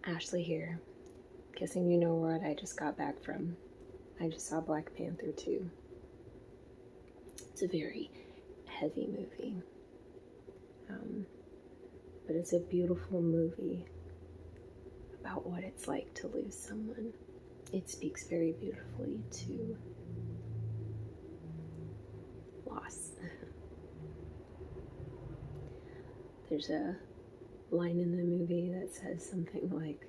Ashley here. Guessing you know what I just got back from. I just saw Black Panther 2. It's a very heavy movie. But it's a beautiful movie about what it's like to lose someone. It speaks very beautifully to loss. There's a line in the movie that says something like,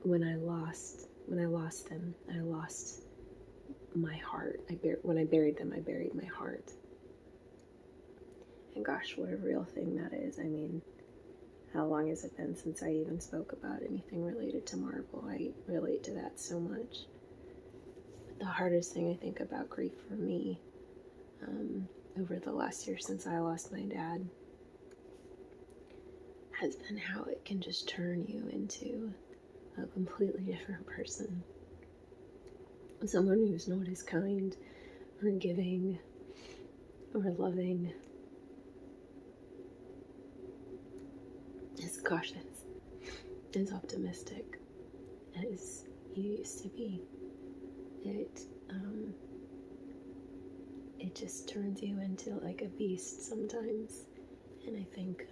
when I lost them, I lost my heart. When I buried them, I buried my heart. And gosh, what a real thing that is. I mean, how long has it been since I even spoke about anything related to Marvel? I relate to that so much. But the hardest thing I think about grief for me, over the last year since I lost my dad, has been how it can just turn you into a completely different person. Someone who's not as kind or giving or loving, as cautious, as optimistic as you used to be. It just turns you into like a beast sometimes. And I think,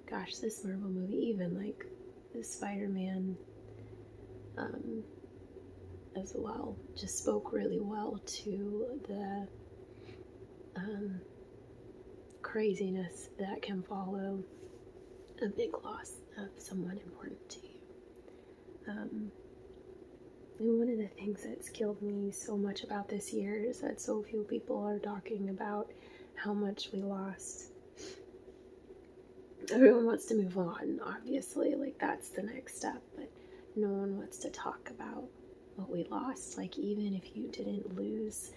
gosh, this Marvel movie, even like the Spider-Man as well, just spoke really well to the craziness that can follow a big loss of someone important to you. And one of the things that's killed me so much about this year is that so few people are talking about how much we lost. Everyone wants to move on, obviously, like that's the next step, but no one wants to talk about what we lost. Like, even if you didn't lose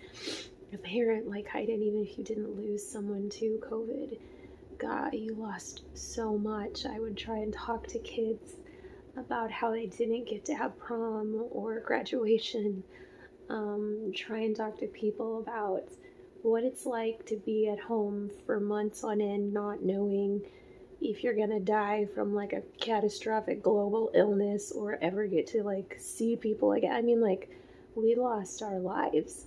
a parent like I did, even if you didn't lose someone to COVID, God, you lost so much. I would try and talk to kids about how they didn't get to have prom or graduation. Try and talk to people about what it's like to be at home for months on end, not knowing if you're gonna die from like a catastrophic global illness or ever get to like see people again. I mean, like, we lost our lives.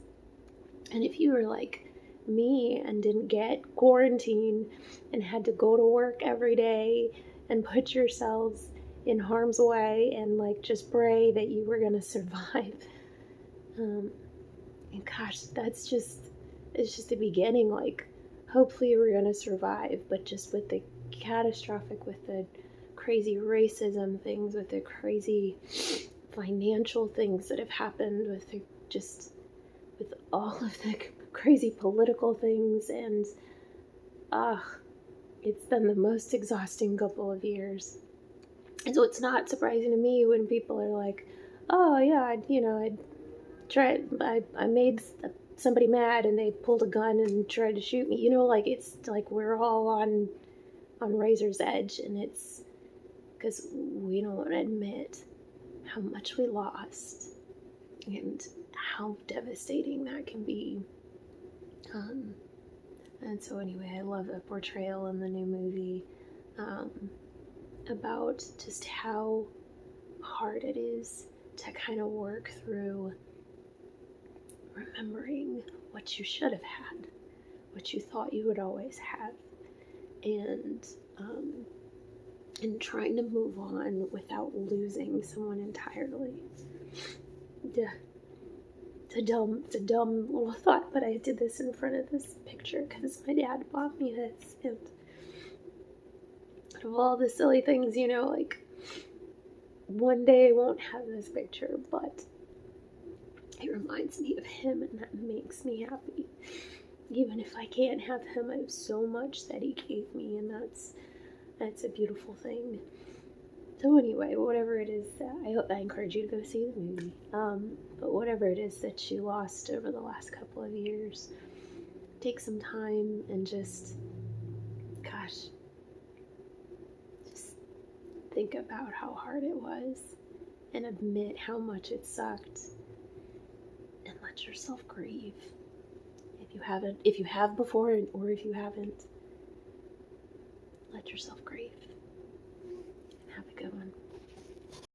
And if you were like me and didn't get quarantined and had to go to work every day and put yourselves in harm's way and like just pray that you were gonna survive, and gosh, it's just the beginning. Like, hopefully we're gonna survive, but just with the catastrophic, with the crazy racism things, with the crazy financial things that have happened, with all of the crazy political things, and it's been the most exhausting couple of years. And so it's not surprising to me when people are like, oh yeah, I made somebody mad and they pulled a gun and tried to shoot me. Like, it's like we're all on razor's edge, and it's because we don't want to admit how much we lost and how devastating that can be. And so anyway, I love the portrayal in the new movie about just how hard it is to kind of work through remembering what you should have had, what you thought you would always have, and trying to move on without losing someone entirely. Yeah. It's a dumb little thought, but I did this in front of this picture because my dad bought me this, and out of all the silly things, like, one day I won't have this picture, but it reminds me of him, and that makes me happy. Even if I can't have him, I have so much that he gave me, and that's a beautiful thing. So anyway, whatever it is, I encourage you to go see the movie. But whatever it is that you lost over the last couple of years, take some time and just think about how hard it was, and admit how much it sucked, and let yourself grieve. If you have before, or if you haven't, let yourself grieve.